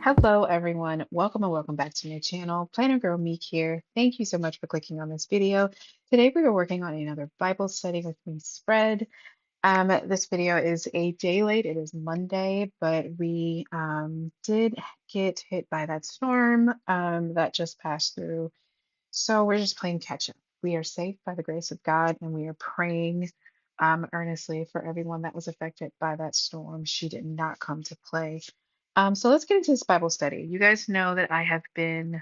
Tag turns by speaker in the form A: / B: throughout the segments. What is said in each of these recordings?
A: Hello, everyone. Welcome and welcome back to my channel. Planner Girl Meek here. Thank you so much for clicking on this video. Today we are working on another Bible study with me spread. This video is a day late. It is Monday, but we did get hit by that storm that just passed through. So we're just playing catch up. We are safe by the grace of God, and we are praying earnestly for everyone that was affected by that storm. She did not come to play. So let's get into this Bible study. You guys know that I have been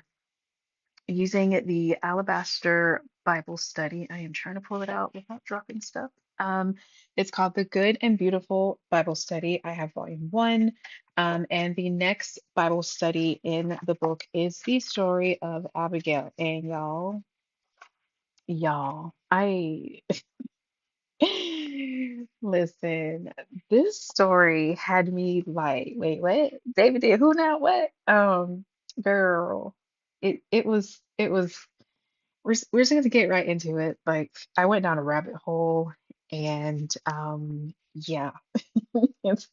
A: using the Alabaster Bible study. I am trying to pull it out without dropping stuff. Um, it's called the Good and Beautiful Bible Study. I have volume one. And the next Bible study in the book is the story of Abigail. And I listen, this story had me like, wait, what? David did who now? What? Girl, it was we're just gonna get right into it. Like I went down a rabbit hole and yeah. It's-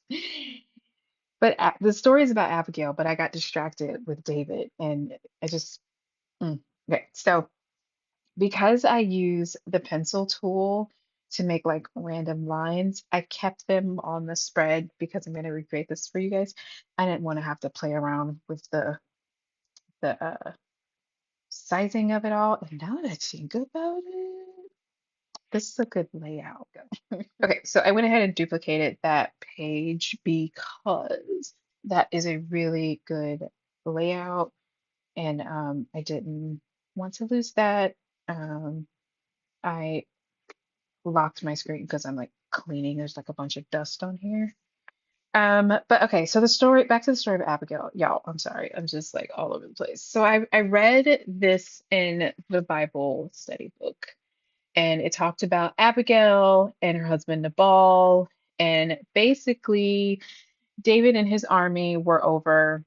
A: the story is about Abigail, but I got distracted with David and I just okay. So because I use the pencil tool to make like random lines, I kept them on the spread because I'm going to recreate this for you guys. I didn't want to have to play around with the sizing of it all. And now that I think about it, this is a good layout. Okay, so I went ahead and duplicated that page because that is a really good layout, and I didn't want to lose that. Um, I locked my screen because I'm like cleaning. There's like a bunch of dust on here. But okay, so the story, back to the story of Abigail. Y'all, I'm sorry. I'm just like all over the place. So I read this in the Bible study book, and it talked about Abigail and her husband Nabal, and basically David and his army were over,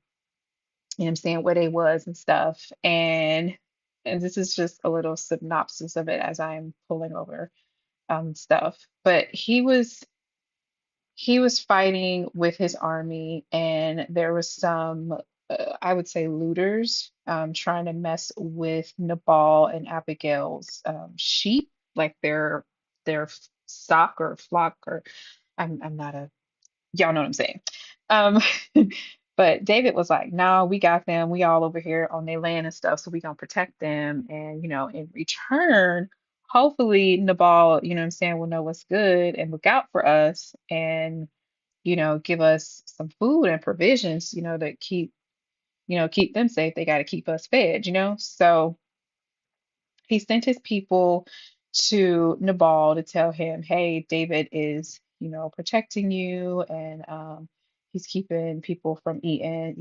A: you know what I'm saying, where they was and stuff. And this is just a little synopsis of it as I'm pulling over stuff. But he was fighting with his army, and there was some, I would say, looters trying to mess with Nabal and Abigail's sheep, like their stock or flock, or I'm not a y'all know what I'm saying. Um, but David was like, "No, we got them. We all over here on their land and stuff, so we gonna protect them. And in return, hopefully Nabal, you know what I'm saying, will know what's good and look out for us and give us some food and provisions, to keep them safe. They got to keep us fed. So he sent his people to Nabal to tell him, hey, David is, protecting you, and he's keeping people from eating,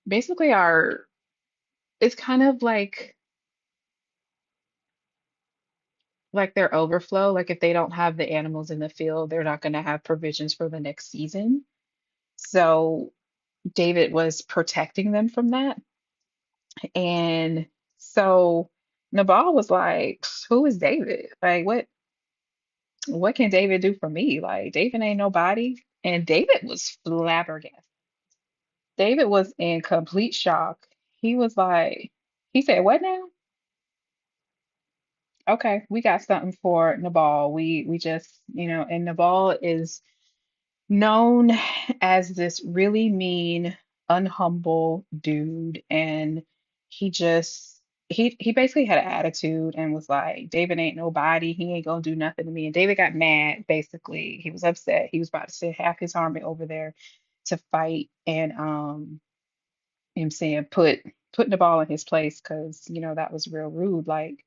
A: basically our, it's kind of like their overflow. Like if they don't have the animals in the field, they're not going to have provisions for the next season. So David was protecting them from that. And so Nabal was like, who is David? Like, what can David do for me? Like, David ain't nobody. And David was flabbergasted. David was in complete shock. He was like, he said, what now? Okay, we got something for Nabal. We just, and Nabal is known as this really mean, unhumble dude, and he just he basically had an attitude and was like, David ain't nobody, he ain't gonna do nothing to me. And David got mad, basically. He was upset. He was about to send half his army over there to fight and him saying putting the ball in his place because that was real rude. Like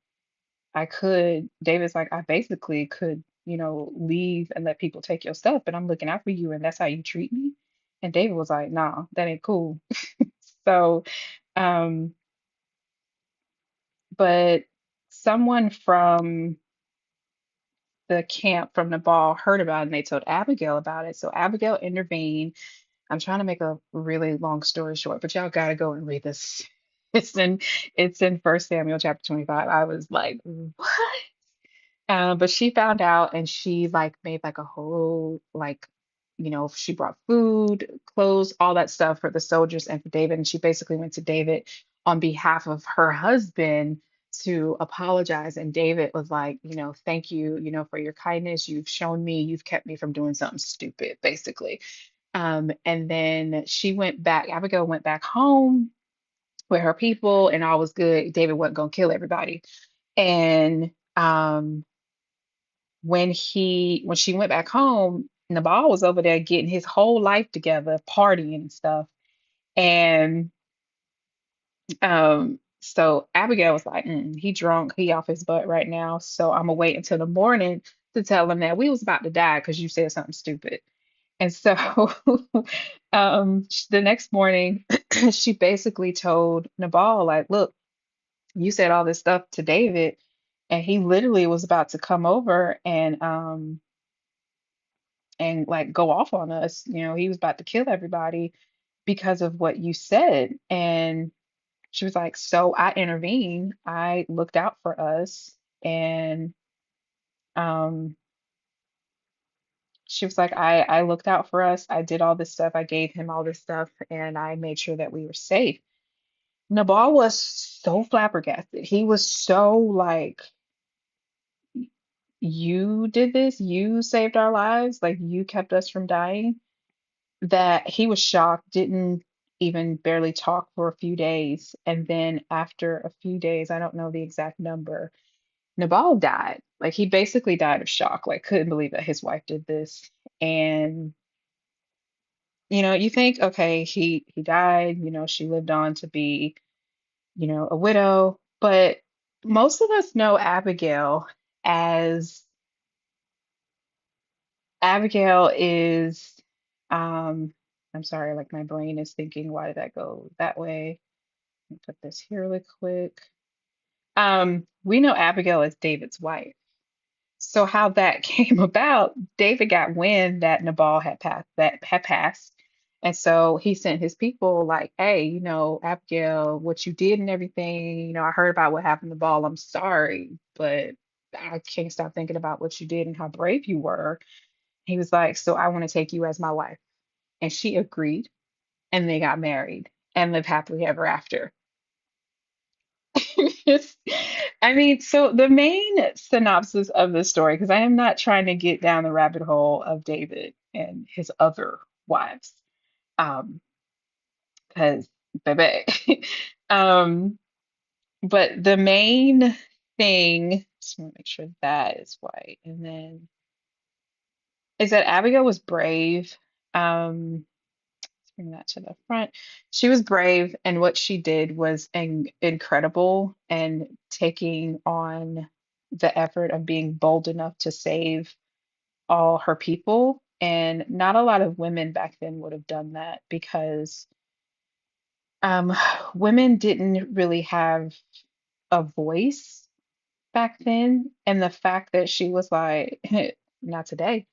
A: David's like, I basically could, leave and let people take your stuff, but I'm looking out for you and that's how you treat me. And David was like, nah, that ain't cool. So, um, but someone from the camp from the ball heard about it and they told Abigail about it. So Abigail intervened. I'm trying to make a really long story short, but y'all gotta go and read this. It's in First Samuel chapter 25. I was like, what? But she found out and she like made like a whole like she brought food, clothes, all that stuff for the soldiers and for David. And she basically went to David on behalf of her husband to apologize. And David was like, thank you, for your kindness. You've shown me, you've kept me from doing something stupid, basically. And then Abigail went back home with her people, and all was good. David wasn't gonna kill everybody. And when she went back home, Nabal was over there getting his whole life together, partying and stuff. And so Abigail was like, he drunk, he off his butt right now. So I'm gonna wait until the morning to tell him that we was about to die because you said something stupid. And so the next morning, she basically told Nabal, like, look, you said all this stuff to David, and he literally was about to come over and like go off on us. He was about to kill everybody because of what you said. And she was like, so I intervened. I looked out for us. And um, she was like, I looked out for us. I did all this stuff. I gave him all this stuff, and I made sure that we were safe. Nabal was so flabbergasted. He was so like, you did this, you saved our lives, like you kept us from dying, that he was shocked, didn't even barely talk for a few days. And then after a few days, I don't know the exact number, Nabal died. Like he basically died of shock, like couldn't believe that his wife did this. And you think, okay, he died, she lived on to be, a widow, but most of us know as Abigail is, um, I'm sorry, like my brain is thinking, why did that go that way? Let me put this here really quick. We know Abigail as David's wife. So how that came about, David got wind that Nabal had passed. And so he sent his people like, hey, Abigail, what you did and everything, I heard about what happened to Nabal. I'm sorry, but I can't stop thinking about what you did and how brave you were. He was like, so I want to take you as my wife. And she agreed, and they got married and lived happily ever after. Yes. I mean, so the main synopsis of the story, because I am not trying to get down the rabbit hole of David and his other wives, um, because baby. um, but the main thing, just want to make sure that is white, and then is that Abigail was brave. Um, Bring that to the front. She was brave, and what she did was incredible, and taking on the effort of being bold enough to save all her people. And not a lot of women back then would have done that because um, women didn't really have a voice back then. And the fact that she was like, not today.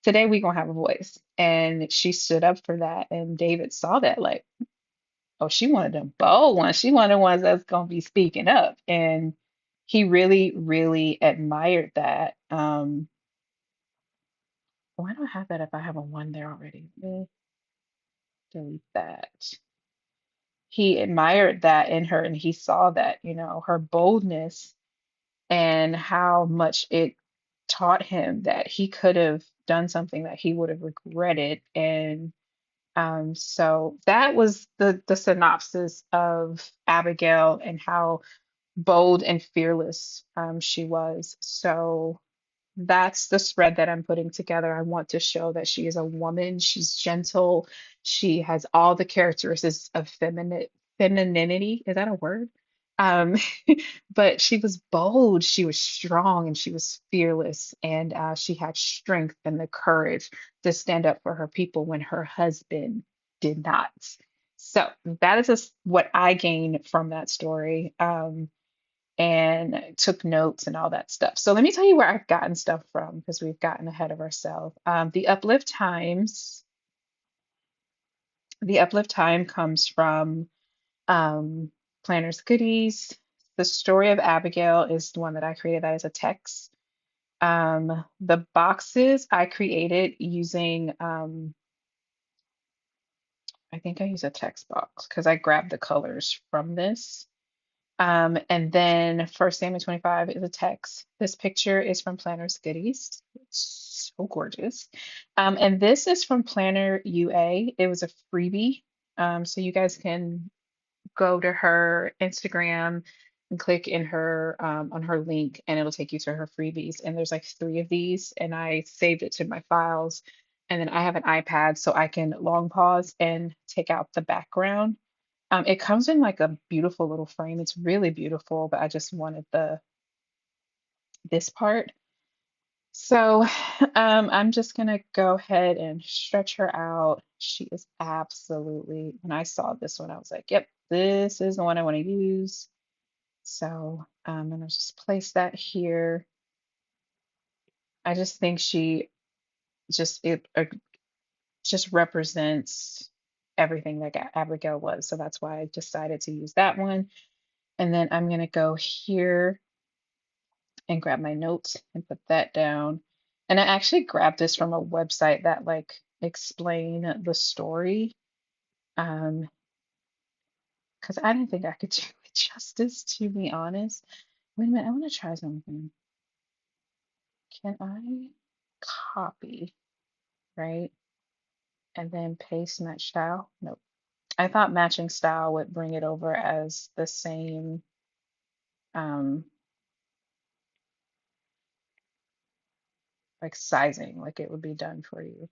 A: Today we gonna have a voice. And she stood up for that. And David saw that, like, oh, she wanted them bold ones. She wanted the ones that's gonna be speaking up. And he really, really admired that. Why do I have that if I have a one there already? Delete that. He admired that in her, and he saw that, her boldness and how much it taught him that he could have done something that he would have regretted. And so that was the synopsis of Abigail and how bold and fearless she was. So that's the spread that I'm putting together. I want to show that she is a woman. She's gentle. She has all the characteristics of femininity. Is that a word? Um, but she was bold, she was strong, and she was fearless. And she had strength and the courage to stand up for her people when her husband did not. So that is just what I gained from that story. And took notes and all that stuff. So let me tell you where I've gotten stuff from because we've gotten ahead of ourselves. The Uplift Time comes from um, Planner's Goodies. The story of Abigail is the one that I created. That is a text. The boxes I created using, I think I use a text box because I grabbed the colors from this. And then First Samuel 25 is a text. This picture is from Planner's Goodies. It's so gorgeous. And this is from Planner UA. It was a freebie. So you guys can go to her Instagram and click in her on her link and it'll take you to her freebies. And there's like three of these and I saved it to my files. And then I have an iPad so I can long pause and take out the background. It comes in like a beautiful little frame. It's really beautiful, but I just wanted the this part. So I'm just gonna go ahead and stretch her out. She is absolutely, when I saw this one, I was like, yep, this is the one I want to use. So I'm gonna just place that here. I just think she just it just represents everything that Abigail was. So that's why I decided to use that one. And then I'm gonna go here and grab my notes and put that down. And I actually grabbed this from a website that like explain the story. Um, because I didn't think I could do it justice, to be honest. Wait a minute, I want to try something. Can I copy, right? And then paste match style? Nope. I thought matching style would bring it over as the same um like sizing, like it would be done for you.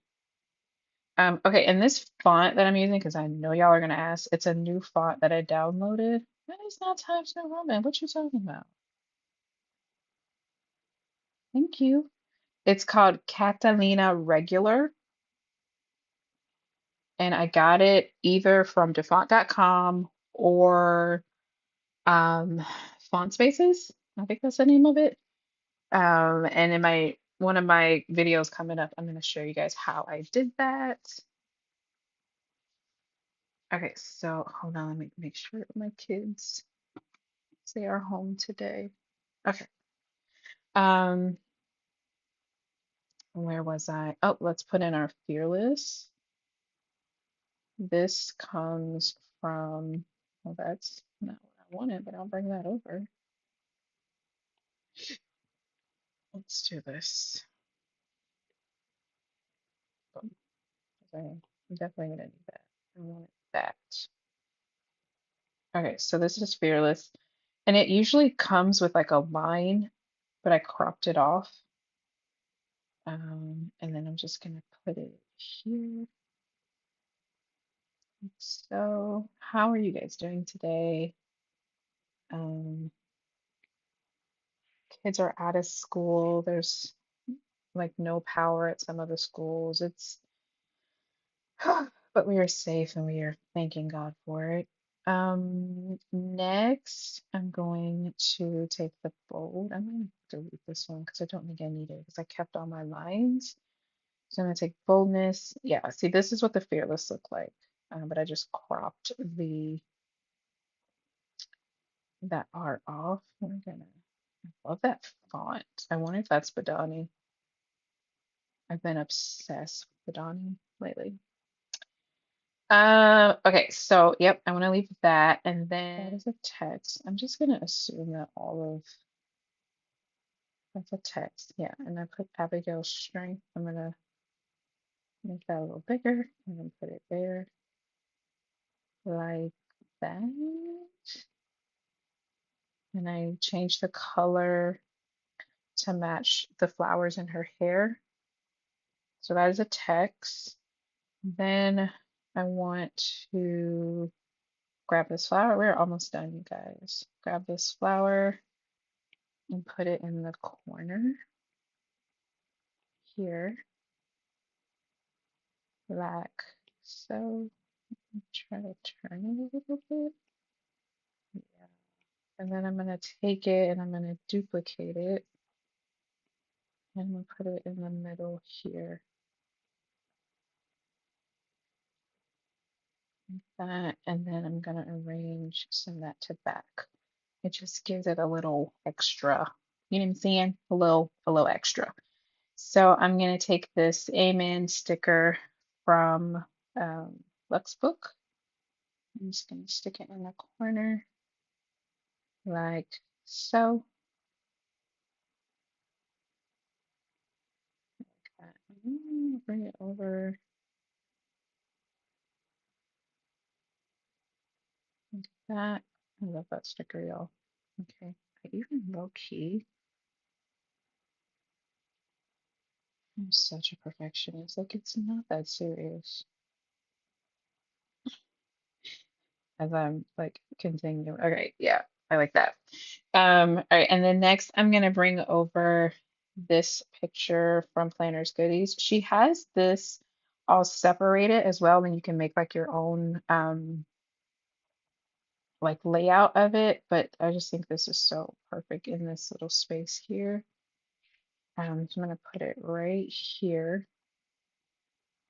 A: Okay, and this font that I'm using, because I know y'all are gonna ask, it's a new font that I downloaded. That is not Times New Roman. What you talking about? Thank you. It's called Catalina Regular, and I got it either from DeFont.com or um, Font Spaces. I think that's the name of it. And in my one of my videos coming up, I'm gonna show you guys how I did that. Okay, so hold on, let me make sure my kids they are home today. Okay. Um, where was I? Oh, let's put in our fearless. This comes from, well, that's not what I wanted, but I'll bring that over. Let's do this. Boom. Okay, I'm definitely gonna need that. I want that. Okay, so this is fearless, and it usually comes with like a line, but I cropped it off. And then I'm just gonna put it here. So, how are you guys doing today? Um, Kids are out of school. There's like no power at some of the schools. It's, but we are safe and we are thanking God for it. Next, I'm going to take the bold. I'm going to delete this one because I don't think I need it because I kept all my lines. So I'm going to take boldness. Yeah, see, this is what the fearless look like. But I just cropped the that art off. We're gonna, I love that font. I wonder if that's Badani. I've been obsessed with Badani lately. Okay, so yep, I want to leave that, and then that is a text. I'm just gonna assume that all of that's a text. Yeah, and I put Abigail's strength. I'm gonna make that a little bigger and then put it there like that. And I change the color to match the flowers in her hair. So that is a text. Then I want to grab this flower. We're almost done, you guys. Grab this flower and put it in the corner here, like so. Try to turn it a little bit. Yeah. And then I'm going to take it and I'm going to duplicate it and we'll put it in the middle here. Like that. And then I'm going to arrange, send that to back. It just gives it a little extra. You know what I'm saying? A little extra. So I'm gonna take this Amen sticker from Lux Book. I'm just gonna stick it in the corner like so. Bring it over like that. I love that sticker, y'all. Okay. I even low key. I'm such a perfectionist. Like it's not that serious. As I'm like continuing. Okay, yeah, I like that. All right, and then next I'm gonna bring over this picture from Planner's Goodies. She has this all separated as well, and you can make like your own like layout of it, but I just think this is so perfect in this little space here. So I'm gonna put it right here.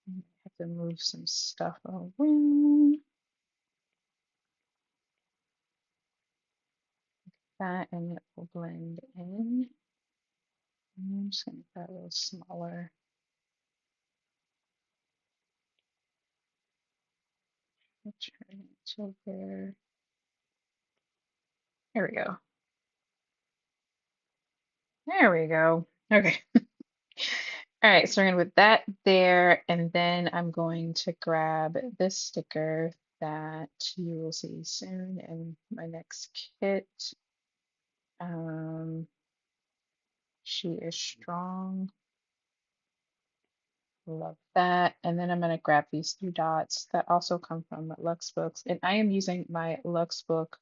A: I have to move some stuff around that, and it will blend in. I'm just gonna make that a little smaller. Turn it to there. There we go. There we go. Okay. All right, so we're gonna put that there, and then I'm going to grab this sticker that you will see soon in my next kit. Um, she is strong. Love that. And then I'm gonna grab these 3 dots that also come from Lux Books, and I am using my Lux Book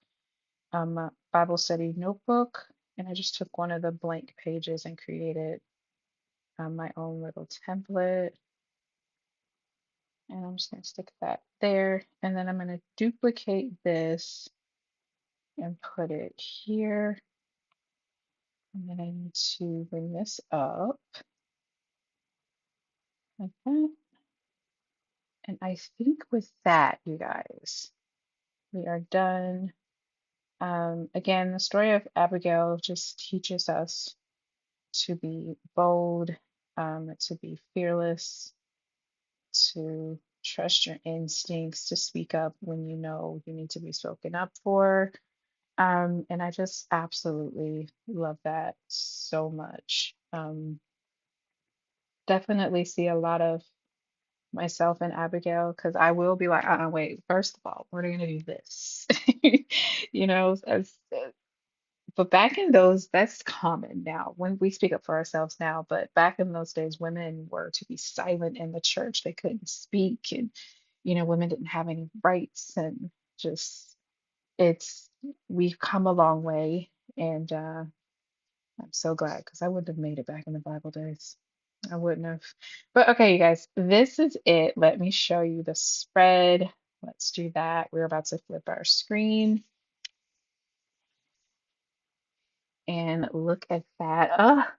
A: Bible study notebook, and I just took one of the blank pages and created my own little template. And I'm just going to stick that there. And then I'm going to duplicate this and put it here. And then I need to bring this up like that. And I think with that, you guys, we are done. Again, the story of Abigail just teaches us to be bold, to be fearless, to trust your instincts, to speak up when you know you need to be spoken up for. And I just absolutely love that so much. Definitely see a lot of myself in Abigail because I will be like, wait, first of all, we're gonna do this. You know, but back in those, that's common now when we speak up for ourselves now. But back in those days, women were to be silent in the church. They couldn't speak, and women didn't have any rights, and just it's we've come a long way, and I'm so glad because I wouldn't have made it back in the Bible days. I wouldn't have. But okay, you guys, this is it. Let me show you the spread. Let's do that. We're about to flip our screen and look at that.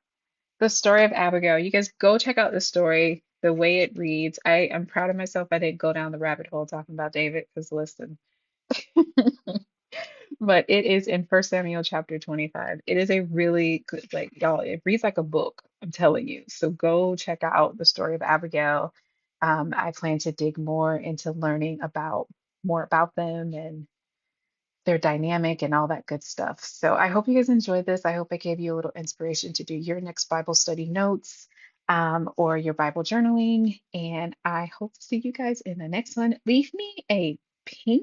A: The story of Abigail. You guys go check out the story, the way it reads. I am proud of myself. I didn't go down the rabbit hole talking about David because listen, but it is in First Samuel chapter 25. It is a really good, like y'all, it reads like a book, I'm telling you. So go check out the story of Abigail. I plan to dig more into learning about more about them and their dynamic and all that good stuff. So I hope you guys enjoyed this. I hope I gave you a little inspiration to do your next Bible study notes or your Bible journaling. And I hope to see you guys in the next one. Leave me a pink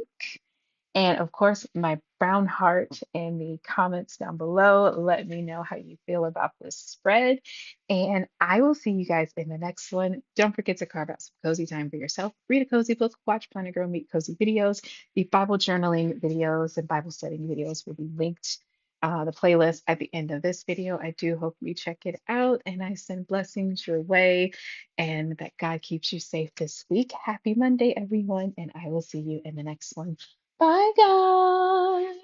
A: and of course, my brown heart in the comments down below. Let me know how you feel about this spread. And I will see you guys in the next one. Don't forget to carve out some cozy time for yourself. Read a cozy book, watch PlannerGirlMek cozy videos. The Bible journaling videos and Bible studying videos will be linked. The playlist at the end of this video. I do hope you check it out and I send blessings your way and that God keeps you safe this week. Happy Monday, everyone, and I will see you in the next one. Bye, guys.